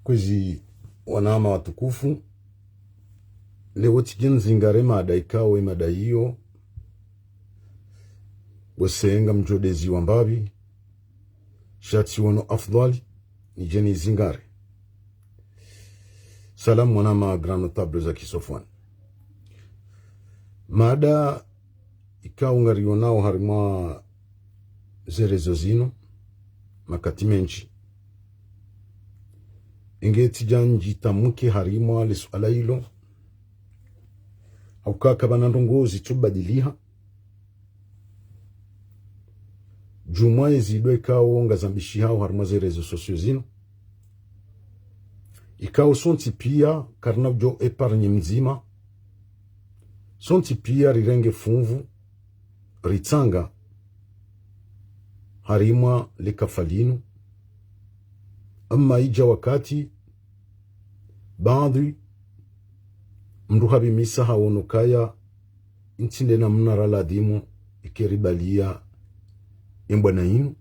Kwezi wanama watukufu, leo tijinzingare mada ikawe mada hiyo wasenga mjodezi wambabi shati wano afdali ni jeni zingare. Salamu wanama grand notable za Kisofwani. Mada ikawa ungarionao harimwa zerezo zino makati menchi ingeti janji tamuke harimwa lisuala hilo haukaka banandongozi tubadiliha jumwaye zidwe ikawo ngazambishi hao harimwa zerezo sosio zino ikawo sonti pia karna ujo epargne mzima sonti pia rirenge funvu ritanga harimwa likafalinu amma ija wakati baadhi mndu habimisa hawonokaya intinde na mnara ladimu ikeribalia imbwana inu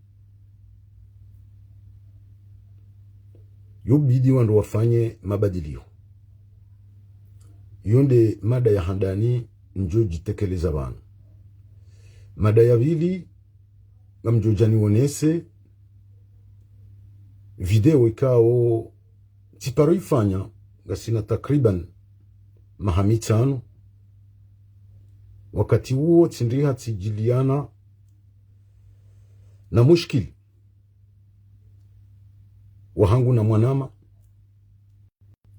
yubidi wandu wafanye mabadilio. Yonde mada ya handani njo jitekeleza banu. Mada ya vili ngamjojani wonese video ikao tiparo ifanya gasina takriban mahamitano. Wakati huo tindriha tijiliana na mushkili wahangu na mwanama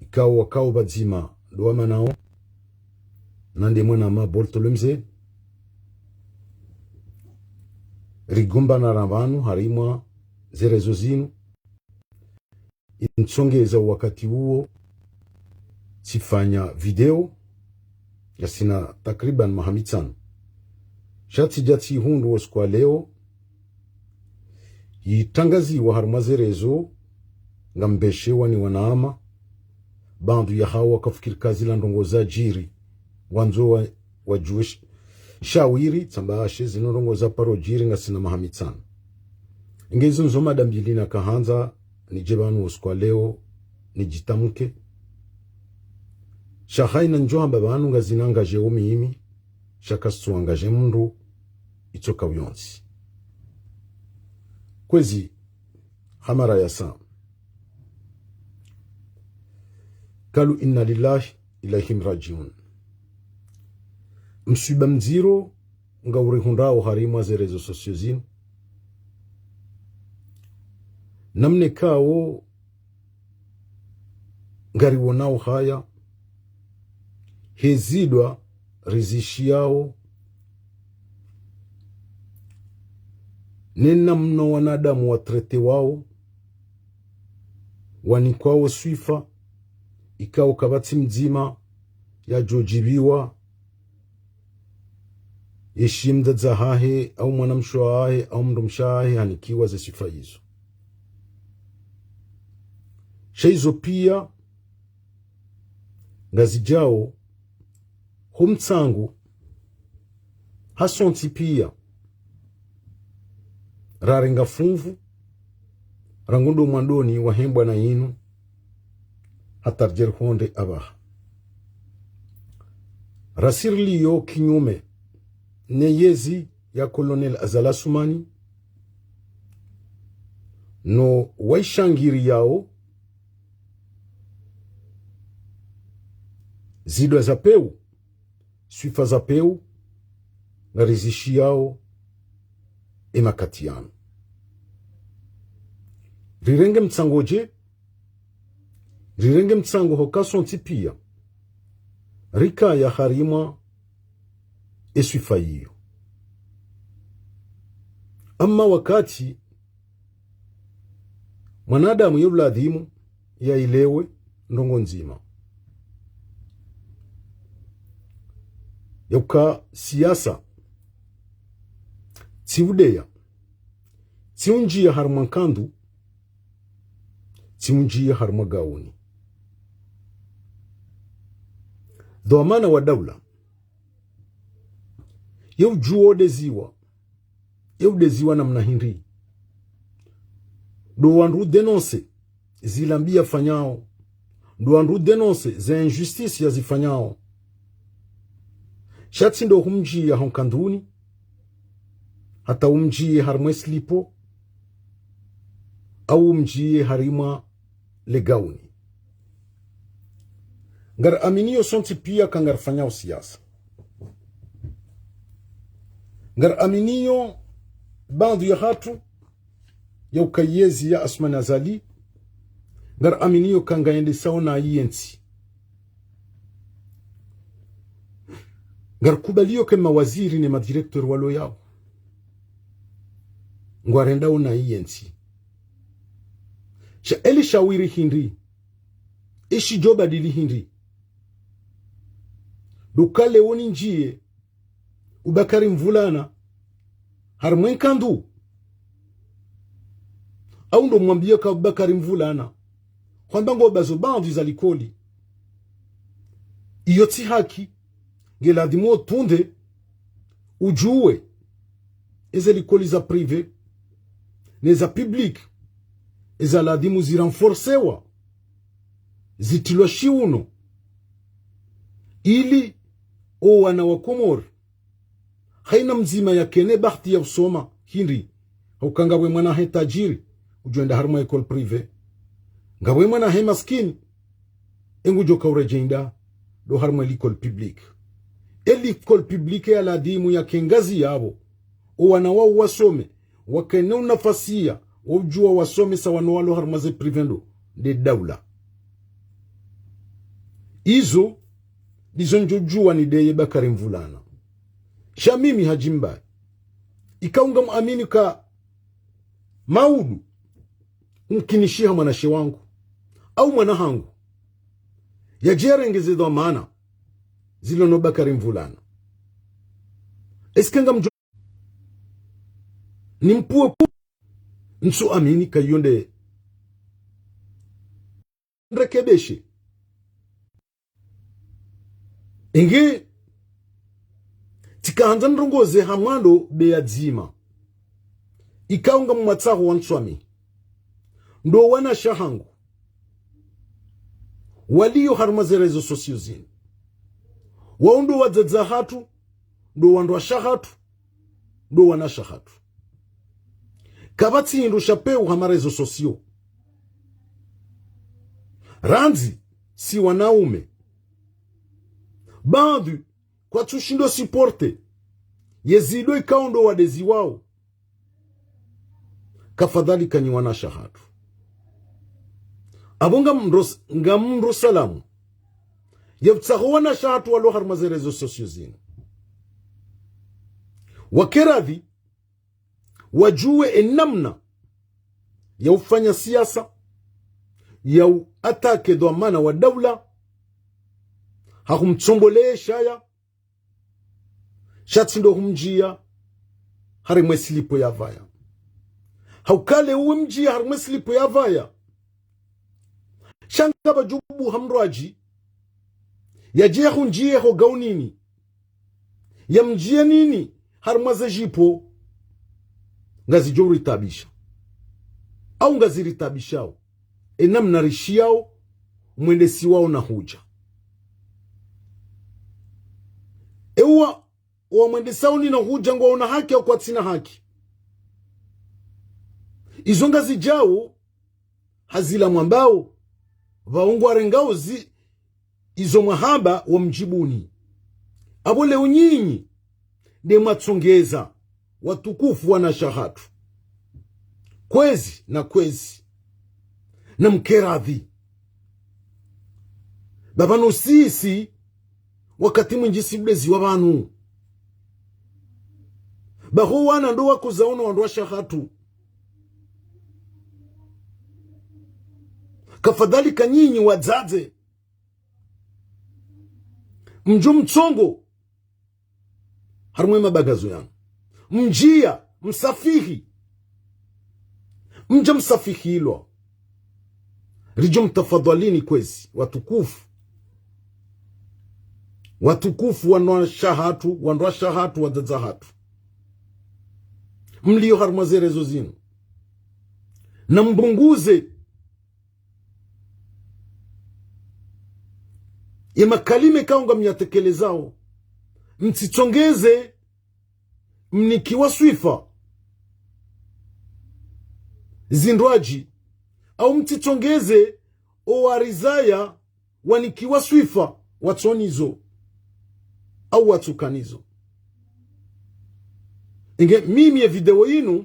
ikao wakao badzima luama nao nande mwanama boltolemze rigumba na rambanu harimwa zerezo zinu insongeza wakati huo sifanya video yasina takriban mahamitano shati jati hundu waskwa leo yitangazi wa harimwa zerezo ngambeshe wani wanaama bandu ya hawa kafikiri kazi la ndongoza jiri wanzo wa juish shawiri tambashe zino ndongoza paro jiri ngasina mahamitano ingezo nzoma dambili na kahanza ni jebanu uskwa leo ni jitamuke shahai na njo hamba banu ngazina ngaje imi shakastu angaje mundu itoka uyonsi kwezi hamara ya sam kalu inna lillahi ilahim rajiun msuiba mziro nga urihundao harimwa zerezo sosio zinu namne kao ngari wonao haya hezidwa rizishiao nena mno wanadamu watrete wao wanikwao swifa ikao kabati mzima ya jojibiwa yeshimda zahahe au mwanamshoahe au mdomshahe hanikiwa ze sifa hizo. Shaizo pia ngazijao humtsangu hasonti pia rarenga funvu rangundo mwandoni wahembwa na inu hatarjer honde abaha rasirli yo kinyume neyezi ya Colonel Azala Sumani no waishangiri yao zidwa za peu swifa za peu ngarizishi yao emakati yanu rirenge mtsangoje rirenge mtsango hokasonti pia rika ya harima eswifa hiyo amma wakati mwanadamu yuladhimu ya ilewe ndongo nzima yauka siasa tiudeya tiunjia harma kandu tiunjia harma gauni dhamana wa daula yau juo deziwa namna hindi do wanru denonse zilambia fanyao, ndo andu denonse za injustice ya zifanyao. Shatsi ndo humji ya honkanduni, hata umji harmwe slipo, au umji harima legauni. Ngar aminio sonti pia kangar fanyao siasa. Ngar aminio bandu ya hatu ya ukayezi ya Asmani Azali. Ngar aminio kangaende sauna INC. Ngar kubalio ke mawaziri ni madirektor walo yao. Ngwarenda una INC. Sha eli shawiri hindi. Ishi joba dili hindi. Dukale woni njie. Ubakari Mvulana. Harmwen kandu. Au ndo mwambia ka Ubakari Mvulana. Kwamba ngo bazo bandu za likoli. Iyo ti haki. Ngeladimo tunde. Ujue. Eze likoli za prive. Neza public. Eza ladimu ziranforcewa. Zitilwa shiuno. Ili o wana wa Komor. Haina mzima ya kene bahti ya usoma. Hindi. Haukangabwe mwana he tajiri. Ujuenda harma ekol prive. Ngabwe mwana he maskini. Engu joka urejenda. Do harma likol public. Elikol public ya ladimu ya kengazi yabo. O wana wa wasome. Wakene unafasia. Ujua wasome sa wanualo harmaze privendo. De daula. Izo. Dizonjojua ni deye Bakari Mvulana. Shamimi hajimba. Ikaunga muamini ka maudu. Mkinishia mwanashi wangu. Au mwanahangu. Ya jerengeze dhamana. Zilono Bakari Mvulana. Eskenga mjo. Nimpuwe pu. Nsu amini ka yonde. Rekebeshe. Inge tikaanza nrongoze hamwando beyadzima. Ikaunga mmatsaho wanswami. Ndo wana shahangu. Waliyo harmaze rezo sosio zini. Waundo wadzadza hatu. Ndo wandwa shahatu. Ndo wana shahatu. Kabati hindu shapeu hamarezo sosio. Ranzi si wanaume. Bandu kwa tushindo siporte. Yezido ikaundo wadezi wao. Kafadhali kanyi wana shahatu. Abunga mro salamu. Yevtsaho wana shahatu walo harmazerezo sosio zinu. Wakeradhi. Wajue enamna. Ya ufanya siasa. Ya atake dhamana wa dawla. Hakumtsombolee shaya. Shatsindo humjia. Harimwe silipo ya vaya. Haukale uwe mjia harimwe silipo ya vaya. Shankaba jubu hamraji. Ya jia hunjie ho gaunini. Ya mjia nini. Harimwaze jipo. Ngazi jo ritabisha. Au ngazi ritabishao. Enamna rishiao. Mwendesi wao na huja. Ewa wa mwendesao na huja ngwa una haki au kwa tina haki. Izonga zijao hazila mwambao vaungu arengao izo mahaba wa mjibuni. Abole unyinyi de matsongeza watukufu wana shahatu. Kwezi na kwezi na mkeradhi. Babano sisi wakati mwinjisi mlezi wabanu. Baho wana ndo wako zaono wandoa shahatu. Kafadhali kanyinyi wadzaze. Mjo mtsongo. Harumwe mabagazo yangu. Mjia, msafihi. Mja msafihi ilo. Rijo mtafadhalini kwezi, watukufu. Watukufu wandoa shahatu, wadzaza hatu. Mlio harumazere zozinu. Na mbunguze ya makalime kaunga mnyatekelezao mtitongeze mnikiwa swifa zindwaji au mtitongeze owarizaya wanikiwa swifa watonizo au watukanizo. Inge mimi ya video yinu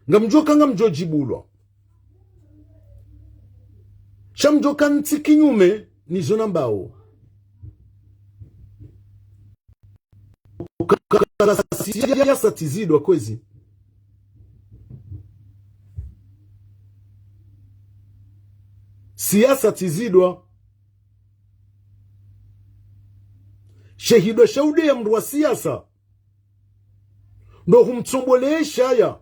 ngamjoka ngamjojibulwa shamjoka nti kinyume nizo nambao siasa tizidwa kwezi siasa tizidwa shehidwa shaude ya mru wa siasa ndo humtsombolesha ya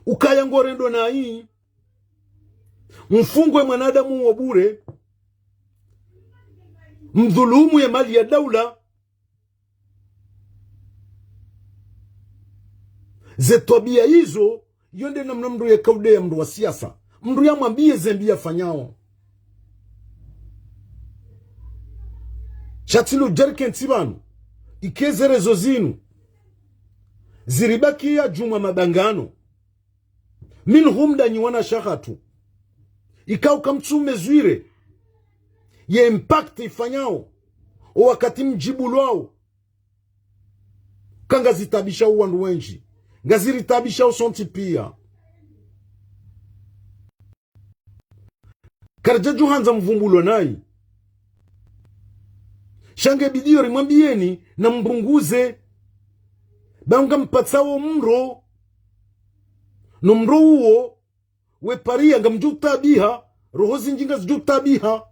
ukaya ngorendo na hii mfungwe mwanadamu wa bure mdhulumu ya mali ya daula zetwabia hizo yonde namna mru ya kaude ya mru wa siasa mru ya mwambie zembia fanyao chatilu jerken tibanu ikeze rezo zinu ziribaki ya juma mabangano min humda nyiwana shakatu ikau kamtsume zwire ye impact ifanyao o wakati mjibulwao kanga zitabisha uwandu wenji ngaziri tabisha usonti pia karjaju hanza mvumbulo nai shange bidio rimwambieni na mbunguze banga mpatsao mro no mro uo we paria ngamjuta biha roho zinjinga zijuta biha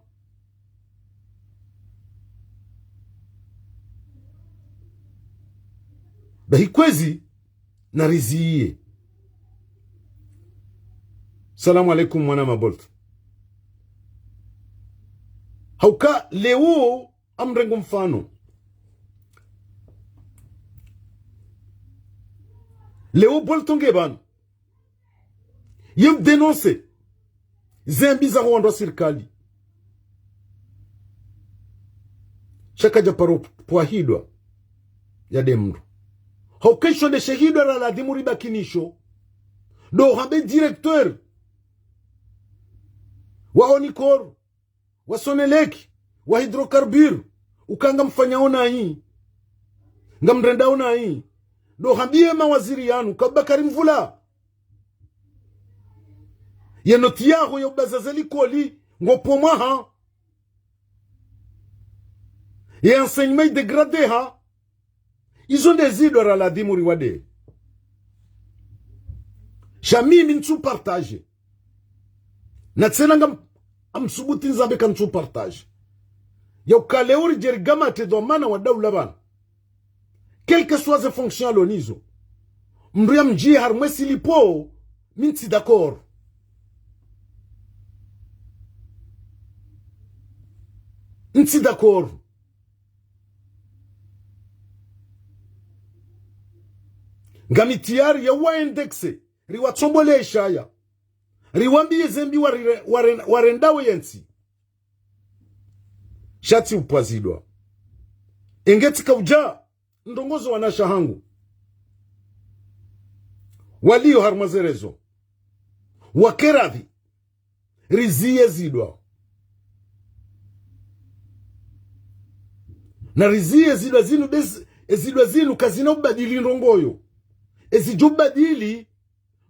bahikwezi na riziye. Salamu alaikum mwana mabolt. Hauka leo amrengo mfano leo boltonge banu yev denonse zembi za huandwa sirikali shakaja paro puahidwa ya demru haukesho de shehidwa la ladhimu ribakinisho do habe directeur wa Onikor wa Soneleki wa hidrokarbir ukanga mfanyaona hii ngamrendaona hii do habie mawaziri yanu kabakari mvula yenotiyaho ya ubazazeli koli ngopo mwaha ya enseignement dégradé ha izo ndezido ra la dimuri wade shamimi ntu partage na tsena ngam amsubuti nzabe kan ntu partage ya ukaleuri jerigama te domana wa daula bana quel que soit ses fonctions lonizo mria mji harmwesi lipo minti d'accord nti d'accord ngamitiari ya wa indexe riwa tsombole shaya riwambi zembi warendawe yensi shati upwazidwa engetika uja ndongozo wanasha hangu walio harmazerezo wakeradhi riziye zidwa na riziye zidwa zinu ezidwa zinu kazina ubadili ndongoyo ezijubadili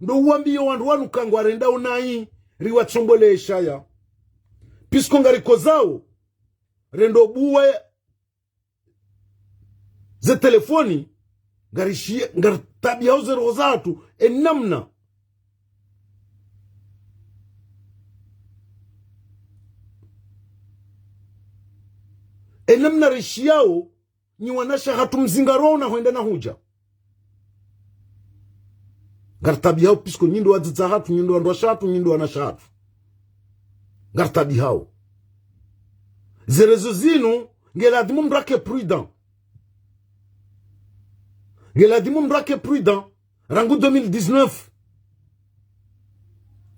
ndo uambio wandu wanu kangu arenda unai riwa tsombole eshaya pisko ngariko zao rendo buwe ze telefoni ngarishie ngartabia hauze roho zatu enamna rishiao ni wanasha hatu mzingaro na huenda na huja ngartabi hao pisko nyindo wadziza hatu nyindo wandu washatu nyindo wanashatu ngartabi hao zerezo zinu ngeladimu mbrake prudent rangu 2019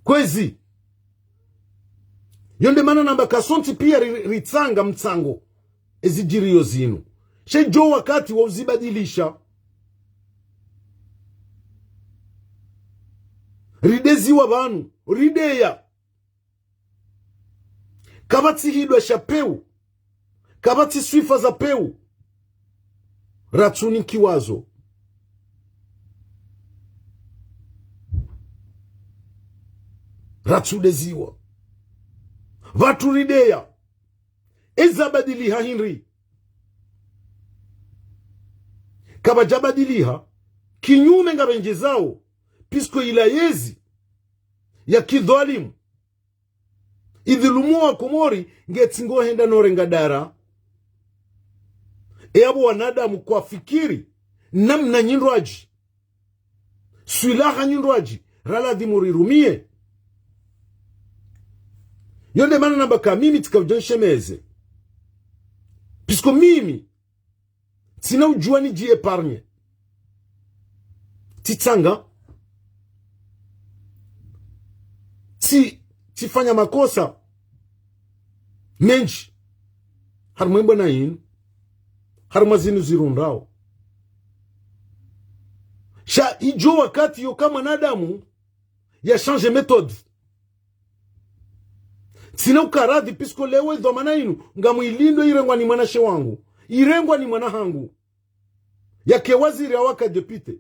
kwezi Yonde mana namba kasonti pia ritsanga mtsango ezijirio zinu. Shejo wakati wa uzibadilisha. Ridezi wa banu. Rideya. Kabati hidwa shapeu. Kabati swifa za peu. Ratsuni kiwazo. Ratsudeziwa. Vatu rideya. Ezabadiliha hinri. Kabajabadiliha. Kinyume nga benje zao. Pisko ilayezi. Ya kidhalimu. Idhulumu wa kumori. Ngetsingo henda norenga dara. Eabo wanadamu kwa fikiri. Namna nyindwaji. Swilaha nyindwaji. Rala dhimuri rumie. Yonde mana nabaka mimi tikavjanshemeze. Pisko mimi sina ujua ni jie parnye. Titanga. Tifanya makosa. Menji. Harumwembo na inu. Harumazinu zirundao. Sha ijo wakati yo kama nadamu ya change metode. Sina ukaradhi pisko lewe dhomana inu. Nga muilindo irengwa ni manashe wangu. Irengwa ni manahangu. Ya kewaziri ya waka depite.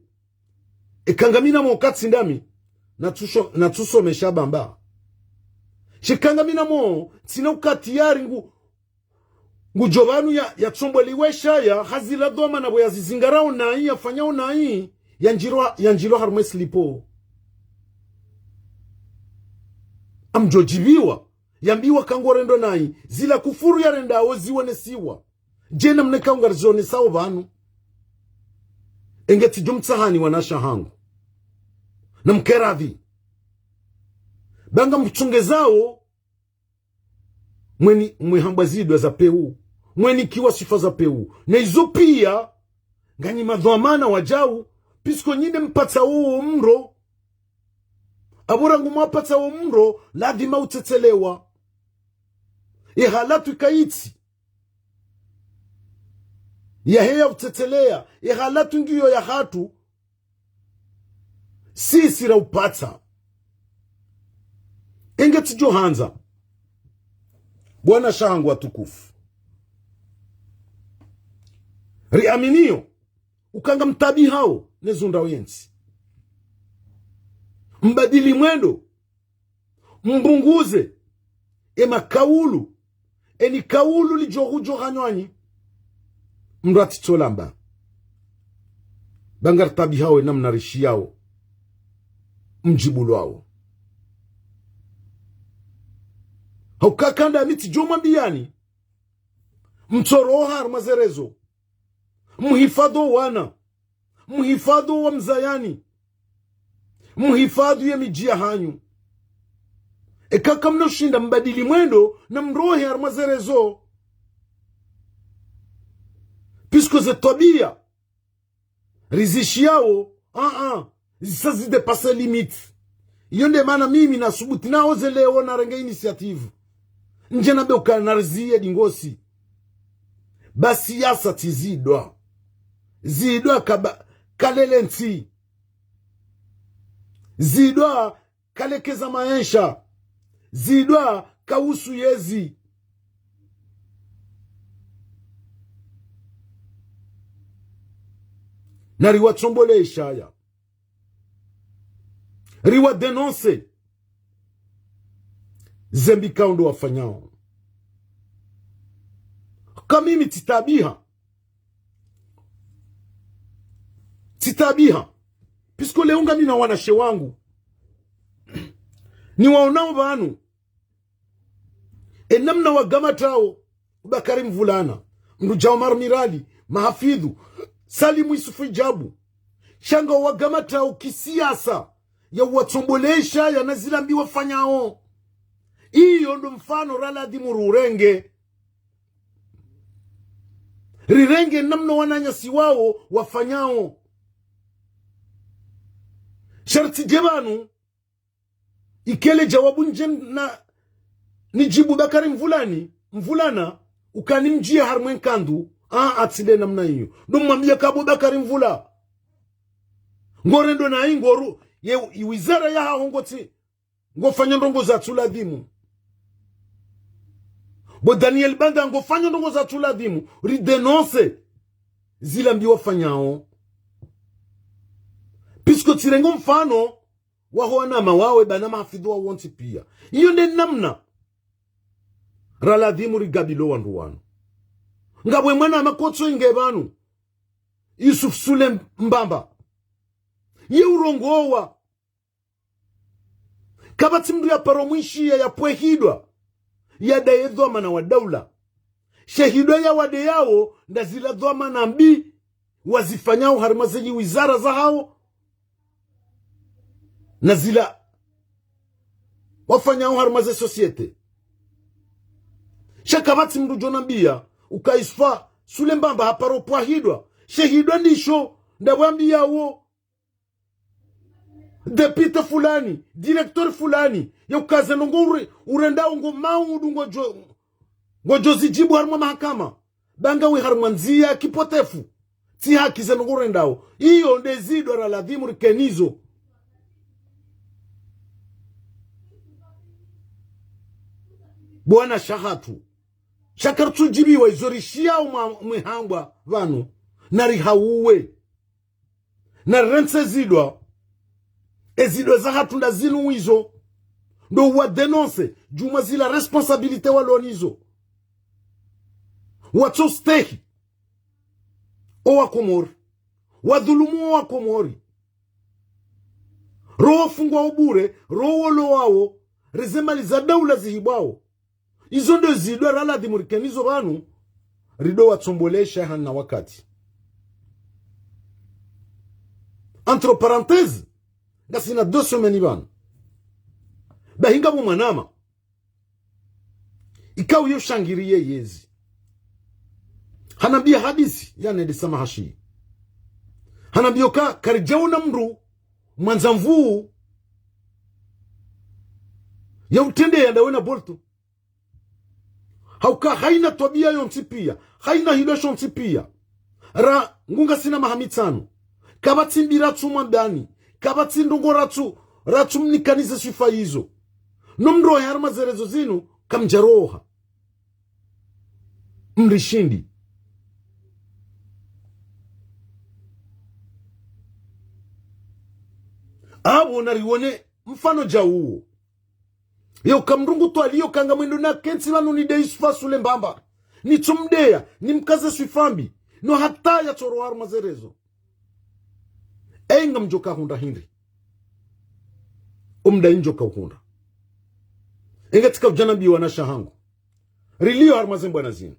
Kangamina mwokati ndami. Natuso meshabamba. Kangamina mwo. Sina ukatiyari ngu jovanu ya chombo liwesha ya hazila dhomana bo ya zizingarao na hii ya fanyao na hii. Yanjiro harume slipo. Amjojibiwa. Yambiwa kangorendo nai. Zila kufuru ya renda oziwane siwa. Jena mneka ungarzone sao vanu. Engeti jumtsahani wanasha hangu. Na mkeradhi. Banga mchunge zao. Mweni hambazidwa za peu. Mweni kiwa sifa za peu. Na izo pia. Ngani madhuamana wajau. Pisko nyine mpata uo mro. Aburangu mwapata uo mro. Ladhima utetelewa. Halatu ikaiti. Ya heya utetelea. Halatu ngiyo ya hatu. Sisi ra upata. Engeti Johanza. Bwana shahangu watukufu. Riaminio. Ukanga mtabi hao. Nezunda wensi. Mbadili mwendo. Mbunguze. Ema kaulu. Eni kaulu li johu hanywanyi. Mrati tolamba. Bangar tabi hao namna rishi yao. Mjibulu wao. Haukakanda miti joma biyani. Mtoroha armazerezo. Muhifadho wana. Muhifadho wa mzayani. Muhifadho ya mijia hanyu. Kaka mnoshinda mbadili mwendo na mrohe armazerezo. Pisko ze tabia. Rizishi yao. Zisazi depase limit. Yonde mana mimi na subuti na oze leo na renga inisiativu. Njena beuka narziye dingosi. Basi yasa tizidwa. Zidwa kalele nti. Zidwa kalekeza maensha. Zidwa kausu yezi. Na riwa chombole ishaya. Riwa denonse. Zembi kaundo wafanyao. Kamimi titabiha. Titabiha. Pisko leunga mina wanashe wangu. Ni waonao banu. Namna wagama tao. Bakari Mvulana. Mrujao Marmirali. Mahafidhu. Salimu Isufu Ijabu. Shanga wagama tao kisiasa. Ya watombolesha ya nazilambi wafanyao. Iyo ndo mfano rala dhimuru urenge. Rirenge namno wananyasi wao wafanyao. Sharti jebanu. Ikele jawabu nje nijibu Bakari mvulana ukanimjia harmwen kandu atside namna hiyo ndo mwambia kabo Bakari mvula ngorendo na ingoru ye wizara ya hongoti ngofanya ndongo za tuladhimu bo Daniel Banda ngofanya ndongo za tuladhimu ridenonce zila mbiwa fanyao pisko tirengo mfano wahoana mawawe bana mahafidhu wa wonti pia hiyo nde namna raladhimu rigabilo wandu wanu ngabwe mwana makotso ingebanu Yusuf Sule Mbamba ye urongowa kabati mdu ya paromwishi ya pwehidwa ya daedhwa mana wa daula shehidwa ya wade yao ndazila dhwa na mbi wazifanyao harimazenyi wizara za hao na zila wafanyao harimaze sosiete shakabati mdu jonambia ukaisfa Sule Mbamba haparo pwahidwa shehidwa ndisho ndabwambia wo depute fulani director fulani ya ukaze nongore urenda ngo maudu ngo jozi jibu harma mahakama banga we harma nzia kipotefu ti haki za nongore ndao hiyo ndezido ra ladhimu rikenizo bwana shahatu shakartu jibiwa izorishia mwihangwa vanu nari hauwe na rense zidwa ezidwa za hatunda zinu hizo ndo wa denonce juma zila responsabilite walonizo watu stehi owa komori wadhulumu owa komori roho fungwa ubure roho lo wao rezemali za daula zihibwao izo ndo zidwa rala dhimurikenizo banu rido watsombolesha hana wakati entre parenthèses ngasina 2 semaines bana bahinga mu manama ikaw yo shangiriye yezi hanambia hadisi yani de samahashi hanambia ka karijauna mru mwanzamvu ya utende ya ndawena bolto hauka haina tabia yo mtipia haina hilosho mtipia ra ngunga sina mahamitano kabati mbira tuma ndani kabati ndongo ratu mnikanize sifa hizo nomro ya harma zerezo zinu kamjaroha mrishindi abo nariwone mfano jauo yo kamrungu to aliyo kanga mwendo na kensi vanu ni deisfa Sule Mbamba ni tumdea ni mkaze swifambi no hata ya toro harma zerezo enga mjoka hunda hindi umda injoka hunda enga tika ujanabi wana shahangu rilio harmazembo na zinu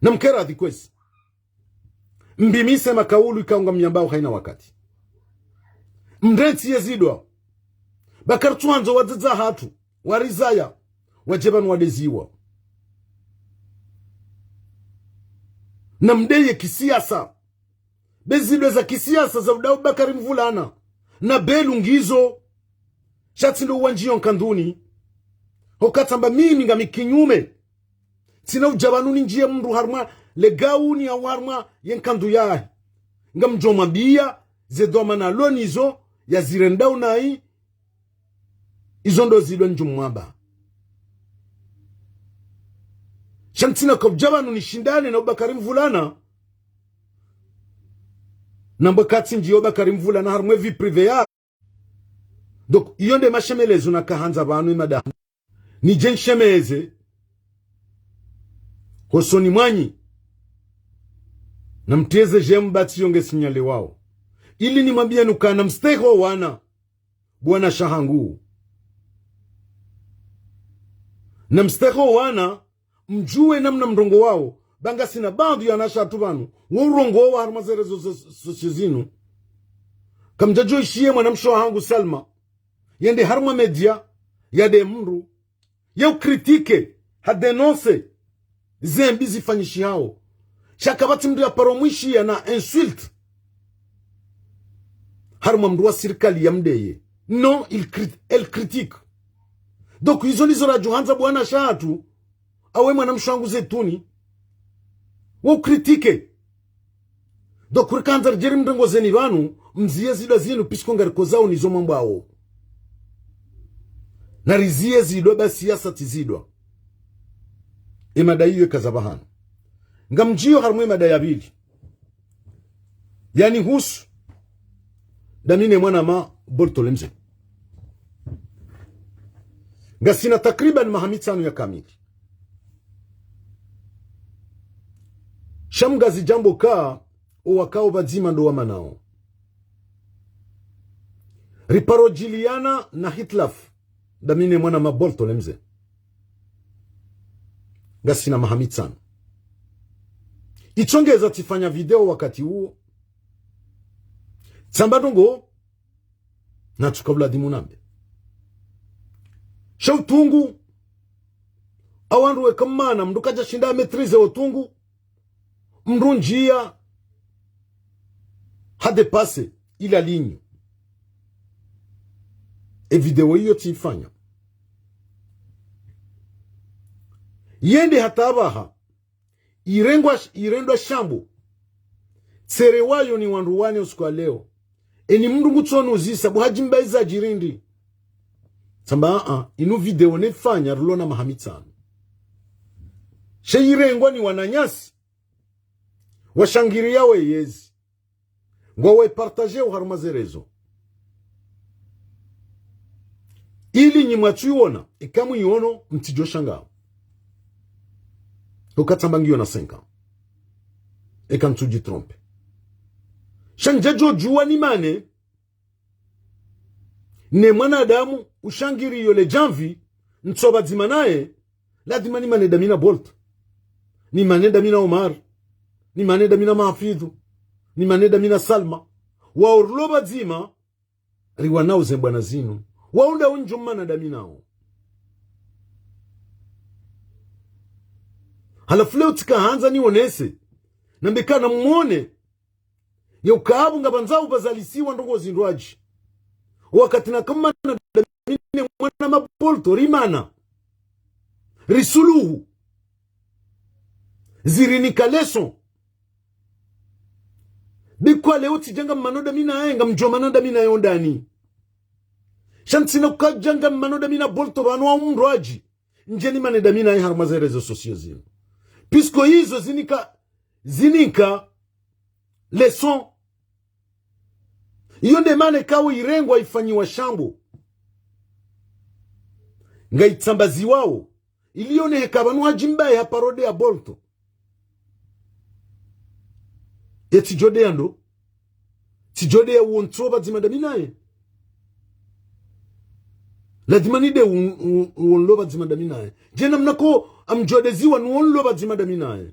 na mkera adhikwezi mbimise makaulu ikaunga mnyambao haina wakati mdreti yezidwa bakartuanzo wadziza hatu warizaya wajebanu wadeziwa na mdeye kisiasa bezidwe za kisiasa za udau Bakari mvulana na belu ngizo shatindo uwanjiyo nkanduni hokatamba mimi nga mikinyume tina ujabanuni njie mru harma legauni ya warma yenkandu yahi nga mjoma bia zedoma na lonizo ya zirendau nai izondo zidwe njumwaba shantina kwa ujabanuni shindane na Bakari mvulana namba kati njiyo Bakari mvulana harmwe vi prive ya donc iyo nde mashemelezo na kahanza banu imada ni jenshemeze hosoni mwanyi na mteze jembati yonge sinyale wao ili ni mambia nukana msteho wana bwana shahangu na msteho wana mjue namna mrongo wao banga sina bandu ya nasha atubanu urongo wa harmazerezo sosizinu kamjajo ishie mwanamsho hangu Salma yende harma media yade mru yau kritike hadenonse zembi zifanyishi hao shakabati mdu ya paromwishi ya na insult harma mdu wa sirikali ya mdeye non elle critique Doku hizo nizo la juhanza bwana shatu. Awe mwana mshangu zetuni. Wo kritike. Doku rikanza rjeri mrengo zeni vanu. Mzie zida zinu pisko ngariko zao nizo mambo ao. Na rizie zidwa ba siyasa tizidwa. Imada hiyo kazabahana. Ngamjio harmu imada ya bili. Yani husu. Damine mwana ma bolto lemze. Ngasina takriban mahamitanu ya kamili. Shamgazi jambo kaa uwakao bazima ndo wa manao. Riparojiliana na hitlaf. Damine mwana ma bolto lemze. Ngasina mahamitanu. Ichongeza tifanya video wakati huo. Sambadongo na tukabula dimunambe. Shautungu awanruwe kamana mdukaja shinda metrize otungu mrunjia hade pase ila linyo. E video hiyo tifanya. Yende hatabaha irendwa shambu serewayo ni wanruwane usiku leo. Eni mdungu tsonu uzisa buhajimba iza jirindi. Samba inu video nefanya rulona mahamitano. Sheirengwa ni wananyasi. Washangiria we yezi. Ngwawe partaje uharumazerezo. Ili nyimwatuiona ikamu yono mtijo shangao. Ukatambangio na 5 ans. Ekantuji trompe. Shanjajo juwa ni mane. Ne mwanadamu ushangiri yole janvi. Ntoba dimanae. La dimani mane damina Bolt. Ni mane damina Omar. Ni mane damina Mahafidhu. Ni mane damina Salma. Wa urloba dima. Riwanao zembwana zinu. Waunda unjumana daminao. Halafu leo tika hanza ni onese. Nambeka na mwone. Ya ukaabu nga banzao bazalisiwa ndongo zindwaji. Wakati na kama na damine mwana mapolto rimana. Risuluhu. Zirinika leso. Bikwa leo tijanga manoda mina aenga mjomana damina yondani. Shantina ukajanga manoda mina bolto banwa umrwaji. Njeni mane damina ae harumaze rezo sosio zinu. Pisko hizo zinika leson. Iyo ndemane kawo irengwa ifanyiwa shambu. Nga itambazi wao. Ilione hekabanu hajimbaye haparode ya bolto. Eti jode yando. Tijode ya uontroba zimadamina La dimanide uonloba zimadamina Jena mnako amjodeziwa nuonloba zimadamina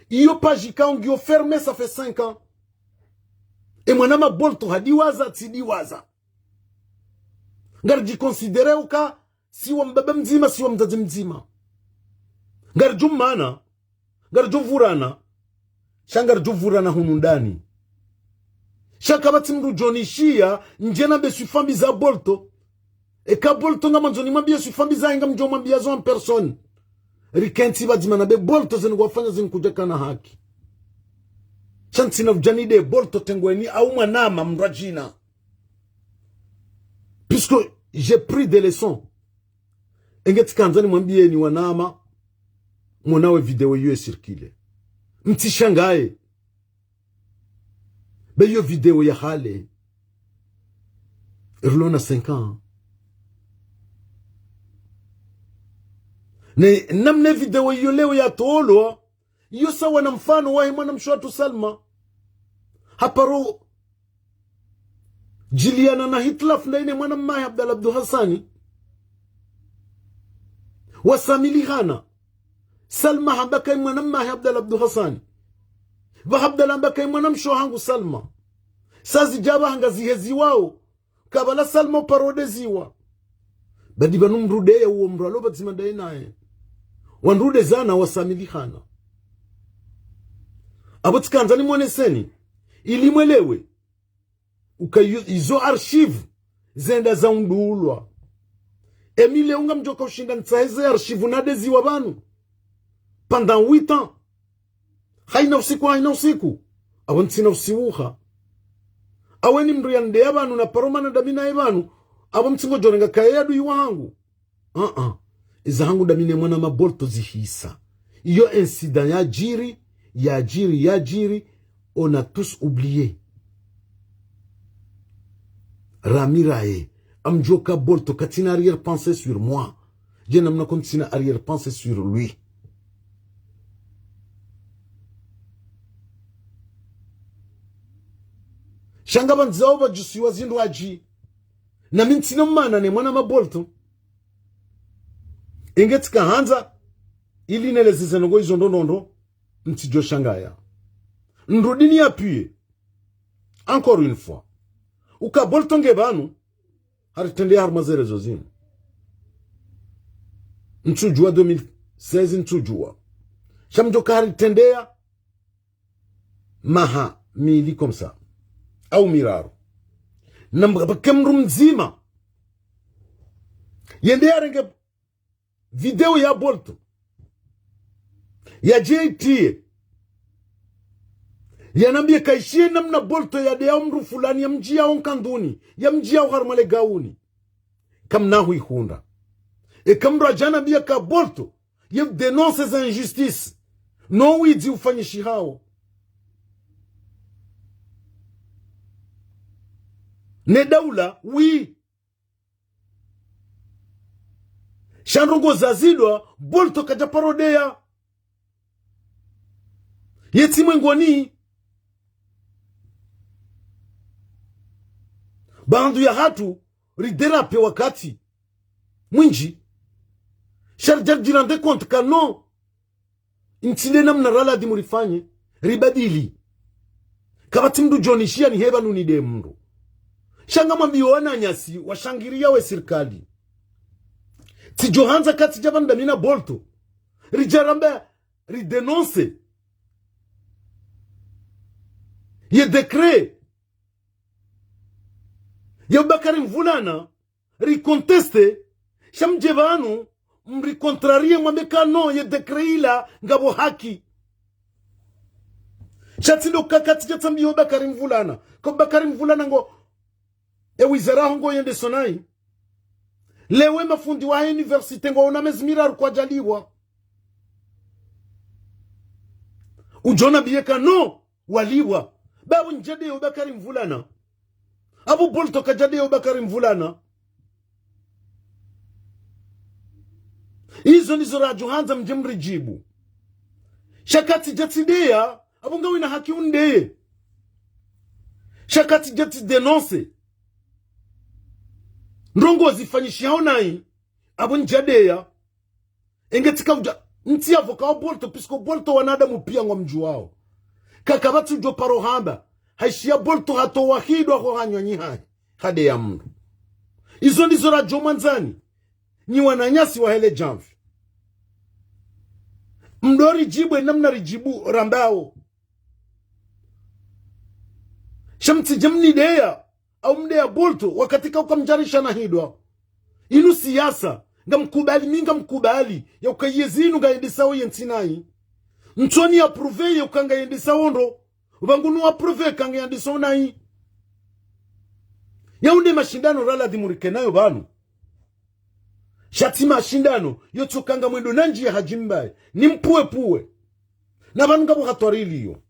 Iyo page kaongio ferme ça fait 5 ans. E mwanama bolto hadiwaza tidiwaza. Ngarji considere uka siwa mbaba mzima siwa mzazi mzima. Ngarju mana. Ngarju vurana. Shangarju vurana hunundani. Shakabati mrujonishia njena besu fambi za bolto. Eka bolto nga manzoni mambia su fambi za inga mjo mambia zo en person. Rikenti badimana be bolto zenu wafanya zenu kujeka na haki. Chantina vjanide bolto tengweni au manama mrajina. Puisque j'ai pris des leçons. Engeti kanzani mwambie ni wanama. Mwonawe video yue circule. Mtishangae. Be yo video ya hale. Irlona 5 ans. Ne namne video yo leo ya tolo. Yo sawa na mfano wahi mwana mshwatu Salma. Haparo jiliana na hitlaf na ine mwana mmahi Abdallah Abdu Hassani. Wasamili hana. Salma habaka mwana mmahi Abdallah Abdu Hassani. Wa Abdallah habaka mwana mshwa hangu Salma. Sazi jaba hanga zihezi wao. Kabala Salma parode ziwa. Badi banu mrude ya uo mralo batsimanda nae. Wanrude zana wasamili hana. Abotikanzani mwone seni. Ilimwelewe. Izo archive. Zenda za undulwa. Emile unga mjoka ushinga ntsaize archivu nadezi wa banu. Pendant 8 ans. Haina usiku. Awan tsina usiwuha. Aweni mru ya ndea banu na paroma na damina ebanu. Awan mtsingo jorenga kaya du yuwa hangu. Iza hangu damine mwana mabolto zihisa. Iyo incident ya jiri. On a tous oublié. Ramirae. Amjoka bolto katina arrière-pensée sur moi. Je n'amna kontina arrière-pensée sur lui. Shangaban zaoba jusi wazindu waji. Na mintina mana ne mwana mabolto. Ingetika hanza. Ili nelezise nongo izo ndondo. Mtijo shangaya. Nrudini appuye. Encore une fois. Uka bolto ngebanu. Haritende harmazere zozini. Nchujua 2016 nchujua. Shamjoka haritendea. Maha mili comme ça. Au miraro. Kemru mzima. Yende arenge video ya bolto. Ya JT. Yanambia kaishie namna bolto ya de amru fulani ya mjia onkanduni. Ya mjia uharmale gauni. Kamnahu ihunda. Kamru ajana bia ka bolto. Ya denonce za injustice. No widi ufanyishi hao. Ne daula, oui. Shanrongo zazidwa, bolto kajaparodea. Yeti mwengoni. Bandu ya hatu, riderape wakati. Mwinji. Sharjar jirande konti ka no. Intile namna rala di murifanye. Ribadili. Kabati mdu jonishia ni heba nunide mdu. Shanga mambiwana nyasi, washangiria we sirkali. Tijohanza kati jabanda mina bolto. Rijarambe, ridenonce. Ye dekre. Ye Bakari Mvulana, riconteste. Shamjevanu, mrikontrarie mwambeka no, ye dekre ila ngabo haki. Shatindo kakati jatambi ye Bakari Mvulana. Kwa Bakari Mvulana ngo, wizara hongo yende sonai. Lewe mafundi wa universite ngo unamezmira kwa jaliwa. Ujona biyeka no, waliwa. Babu njade ye Bakari Mvulana. Abu bolto kajade ye Bakari Mvulana. Izo nizo raju hanza mjemri jibu. Shakati jatidea, abu ngawi na haki undeye. Shakati jati denonce. Ndrongo zifanyishi hao nai. Abu njadea. Engetika uja. Nti avoka wa bolto. Pisko bolto wanada mupia ngwa mju wao. Kakabatu jo parohamba. Haishia bolto hato wahido wako hanywa nyihai. Hade ya mdu. Izo nizo rajo manzani. Ni wananyasi wa hele jamvi. Mdori jibwe namna rijibu rambao. Shamti jamni deya. Au mdea bolto wakatika ukamjarisha na hidwa. Inu siyasa. Nga mkubali minga mkubali. Ya ukayezinu nga yendisawo yentinai. Ntoni apruve ya ukanga yendisawo ndo. Ubangunu apruve kanga yendisawo nai. Ya unde mashindano rala dhimurike nayo banu. Shati mashindano. Yoto kanga mwendo nanji ya hajimbaye. Ni mpuwe puwe. Na banu ngabu hatwarili yo.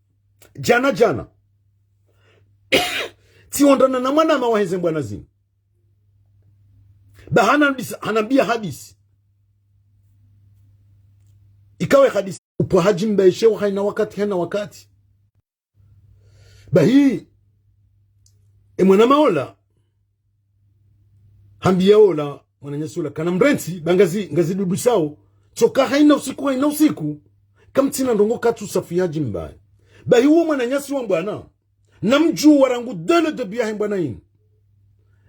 Jana. Tiondana na mwana mawahenze mbwana zini. Bahana hanambia hadisi. Ikawe hadisi. Upo hajimbaye shewa haina wakati hena wakati. Bahi. Mwana maola. Hambia ola. Mwana nyasula. Kana mrenti. Bangazi dudu sao. Choka haina usiku. Kamtina ndongo katu safi hajimbaye. Bahi uo mwana nyasi wa mbwana. Namju warangu dele de biya himbana inu.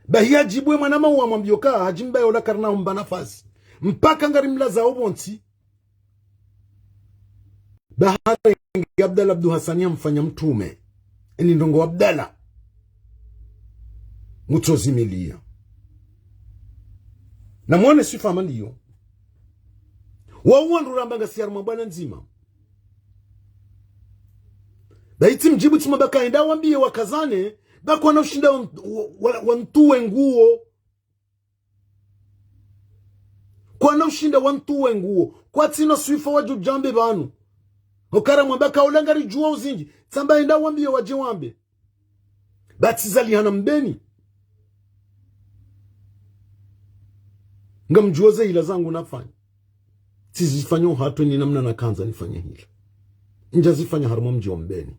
Bahia jibwe manama uwa mwambioka hajimba yola karna humbana fasi. Mpaka ngarimla za obonti. Bahari Abdallah Abdu Hassania mfanya mtume. Eni ndongo Abdallah. Mutozi milia. Na na muone sifa mandiyo wauandu rambanga siyaruma bwana nzima baiti mjibu timabaka enda wambie wakazane bako wanaushinda wantuwe nguo kwa wanaushinda wantuwe nguo kwa tina swifa waju jambe banu okara mwambaka ulangari juwa uzingi tsamba enda wambie waje wambe batizali hana mbeni nga mjuoze hila zangu nafanya tizifanya hatu ni namna na kanza nifanya hila njazifanya haruma mji wa mbeni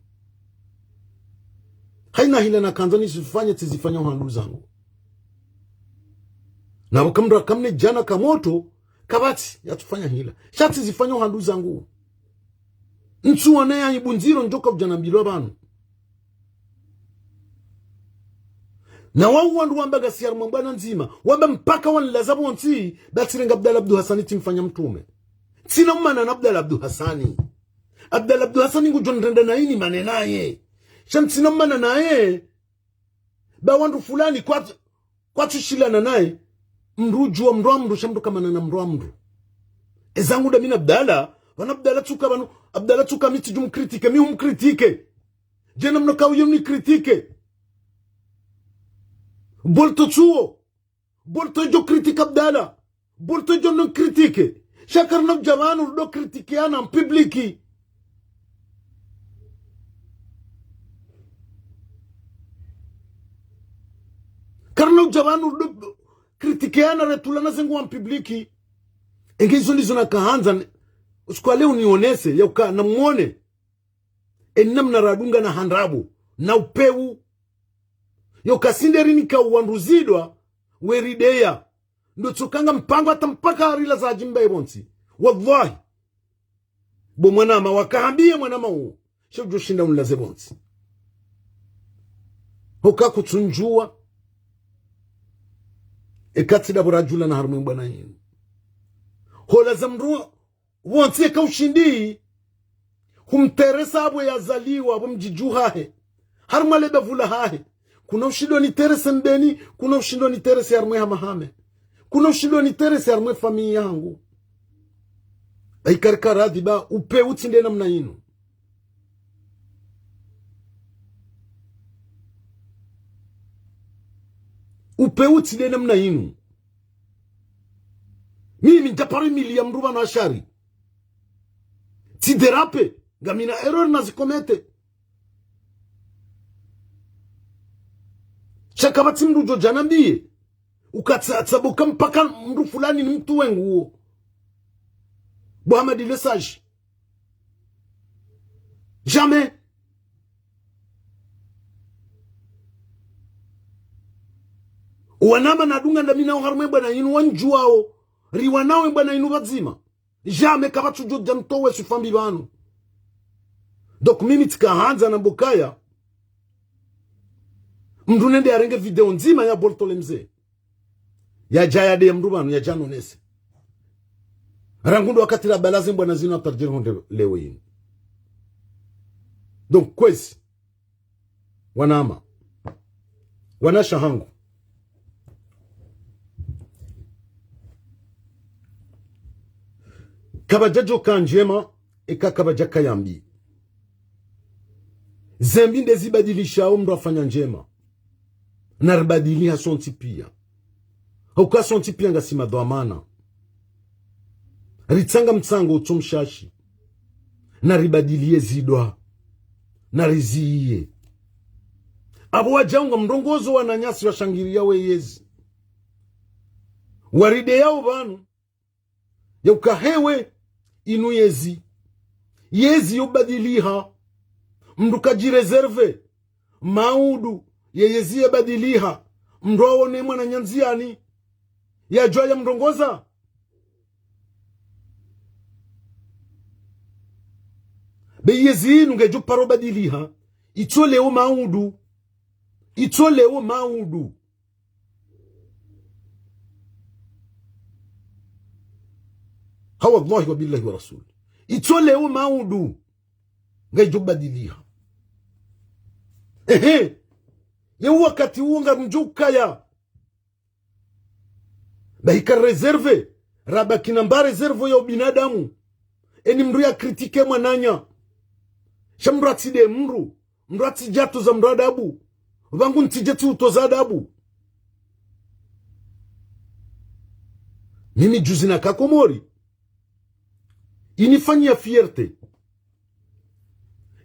haina hila na kanza nisifanya tizifanya handu zangu na wakamra kamne jana kamoto kabati ya tufanya hila shati zifanya handu zangu nchu wane ya ibunziro njoka ujana mbilwa banu na wau wandu wambaga siyaru mwambana nzima wamba mpaka wanilazabu wanti batirenga Abdalla Abdu Hassani timfanya mtume tina umana na Abdalla Abdu Hassani ngujon renda na ini manenaye shamtina umana nae ba wandu fulani kwa tushilana nae mruju wa mruamru shamdu kama na mruamru ezangu da mina Abdalla wana Abdalla tuka banu Abdalla tuka miti jum kritike mi hum kritike jena mnoka uyumni kritike bolto chuo bolto jo critique Abdalla bolto jo non critique shakar nak jamanu do critique ana en public karno jamanu do critique ana retulana zengu en public engizo ndizo na kaanza usikwale unionese yauka na muone enamna radunga na handrabu na upeu yo kasinderi nika uanduzidwa werideya ndo tsukanga mpango hata mpaka harila za jimba ibonsi wallahi bo mwanama wakahambie mwanama huo shevjo shinda unlaze bonsi hoka kutunjua ekatida burajula na harmu mbana yinu hola zamru wonsi kaushindi humteresa abo yazaliwa abo mjijuhahe harmu aleba vula hahe kuna ushindo ni terese mbeni kuna ushindo ni terese armwe hamahame kuna ushindo ni terese armwe familia yangu aikarikara diba upe utinde namna yinu upe utinde namna yinu mimi njapari mili ya mruba na ashari tiderape gamina error nazikomete shakabati mrujo janambie ukatsabuka mpaka mru fulani ni mtu wengu Muhammad Lesage jamais wanama nadunga ndamina harumwe bwana yinu wanjuao riwanao bwana yinu bazima jamais kabatu jo jamtowe sufambi banu donc mimi tikahanza na bukaya mndu nende arenge video nzima ya boltole mzee ya jaya de mrubanu ya jano nese rangundu wakati la balazi mbwana zino atarjiri honde lewe yinu donc kwezi wanama wanasha hangu kabajajo kanjema eka kabajaka yambi zembi ndezi badilisha mndu afanya njema naribadili hasonti pia hauka sonti pia nga sima dhamana ritsanga mtsango utumshashi naribadilie zidwa nariziye abo wajangu mrongozo wananyasi washangiria weyezi waride yao banu yauka hewe inu yezi yobadiliha mndu kajireserve maudu yeyezi yabadiliha mndu awone mwana nyanziani ya jwa ya mrongoza beyezi inu ngejo paro badiliha itoleo maudu ha wallahi wa billahi wa rasul itoleo maudu ngejo badiliha ye wakati unga mjuka ya bahika reserve raba kinamba reserve ya binadamu eni mru ya kritike mwananya shamru atside mru atsijatu za mru adabu vangu ntijeti utoza adabu. Mimi juzi na kakomori inifanyia fierte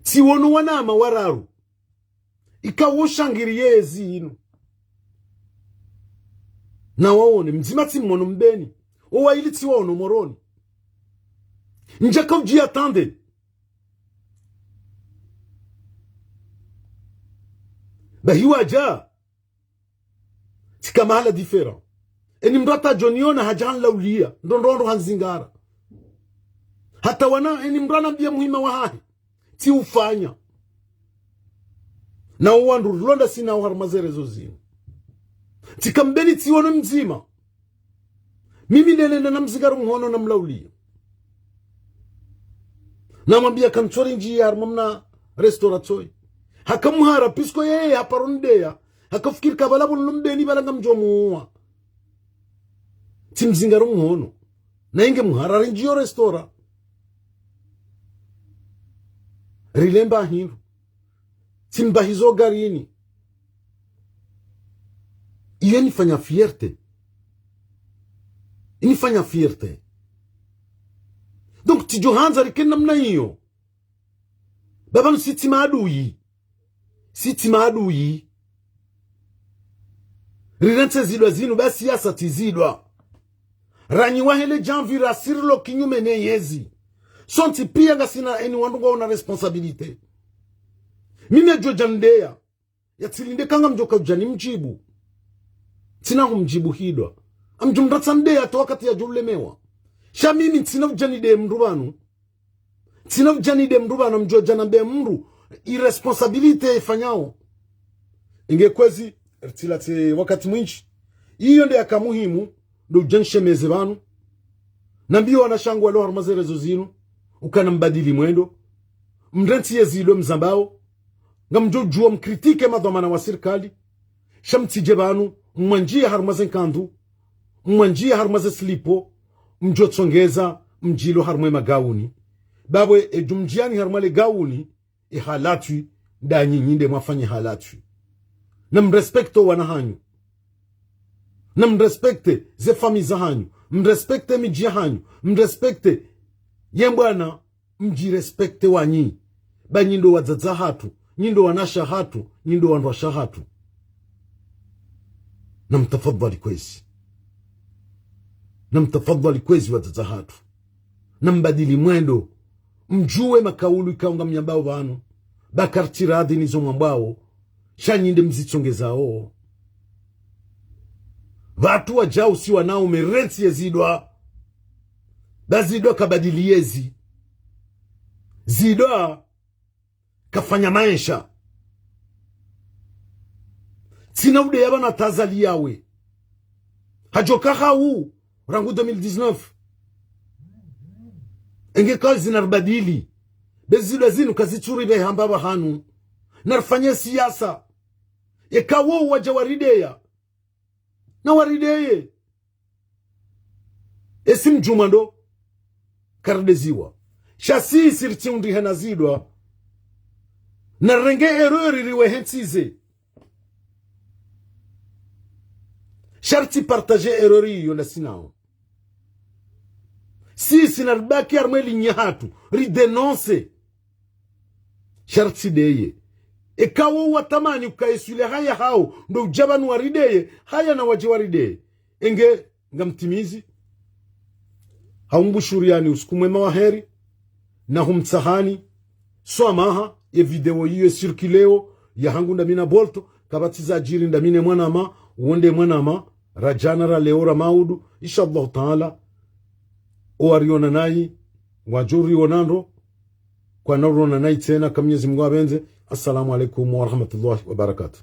tiwono wanama wararu ikawoshangiri yezi inu na waone mzima timono mbeni owa ili tiwono moroni njaka ujia tande bahiwa ja tika mahala diferent eni mrata joniona hajan laulia ndondondo hanzingara hata wana eni mrana bia muhima wa hahi ti ufanya na uwandu londa sina uharmazere zozini tika mbeni ti wono mzima mimi nene na mzigaru mhono na mlaulia na mambia kanchori njia harmamna restauratoi hakamuhara pisko yeye haparondeya hakafikiri kabalabu lumbeni balanga mjomuwa timzingaru mhono na inge muhara njio restora rilemba hindu timba hizo garini iyo nifanya fierte donc tijo hanza rikena mna hiyo baba siti maadui rirense zidwa zinu basi yasa tizidwa ranyi wahele janvira sirlo kinyume ne yezi sonti pia nga sina eni wandu una responsabilite mime jo jandeya ya tilinde kanga mjoka jani mjibu tina humjibu hidwa amjumdatsa ndeya to wakati ya julemewa sha mimi tina ujani de mrubanu mjo jana be mru irresponsabilite ifanyao ingekwezi ertilate wakati mwinchi iyo nde akamuhimu ndo janshemeze banu nambio wanashangwa lo harmazere zozinu ukana mbadili mwendo mrenti yezilo mzambao ngamjojua mkritike madhamana wa serikali shamtije banu mwanjia harmaze kandu mwanjia harmaze slipo mjotsongeza mjilo harmwe magauni babwe ejumjiani harmale gauni halatu danyi nyinde mwafanye halatu na mrespekto wanahanyu na mrespekte ze fami za hanyu mrespekte miji hanyu mrespekte yembwana mjirespekte wanyi banyindo wadzadza hatu nyindo wanasha hatu nyindo wanrasha hatu na mtafadhali kwezi wadzadza hatu na mbadili mwendo mjue makaulu ikaunga mnyambao banu bakartiradi nizo mwambao shanyinde mzitsongezao watu wajao si wanao merensi yezidwa bazidwa kabadili yezi zidwa kafanya maisha tina ude yaba na tazali yawe hajoka hau rangu 2019 enge kazi narbadili bezidwa zinu kazichuri be hambaba hanu narfanya siyasa yekawo waja warideya na warideye esim jumando kardeziwa shasi sirtiundi henazidwa na renge errori riwe hensize sharti partager errori yo na sinao si sinarbaki armeli nyahatu ridenonce sharti deye ekawo watamani ukaesule haya hao ndo ujabanu warideye haya na waje warideye enge ngamtimizi haumbushuriani usikumwema wa heri na humtsahani swamaha ye video yiyo circuleo ya hangu ndamina bolto kabatiza jiri ndamine mwanama uonde mwanama rajana ra leora maudu inshallah taala oariona nai wajuri onando kwa narona nai tena kamnyezi Mungu abenze. Assalamu alaikum wa rahmatullahi wa barakatuh.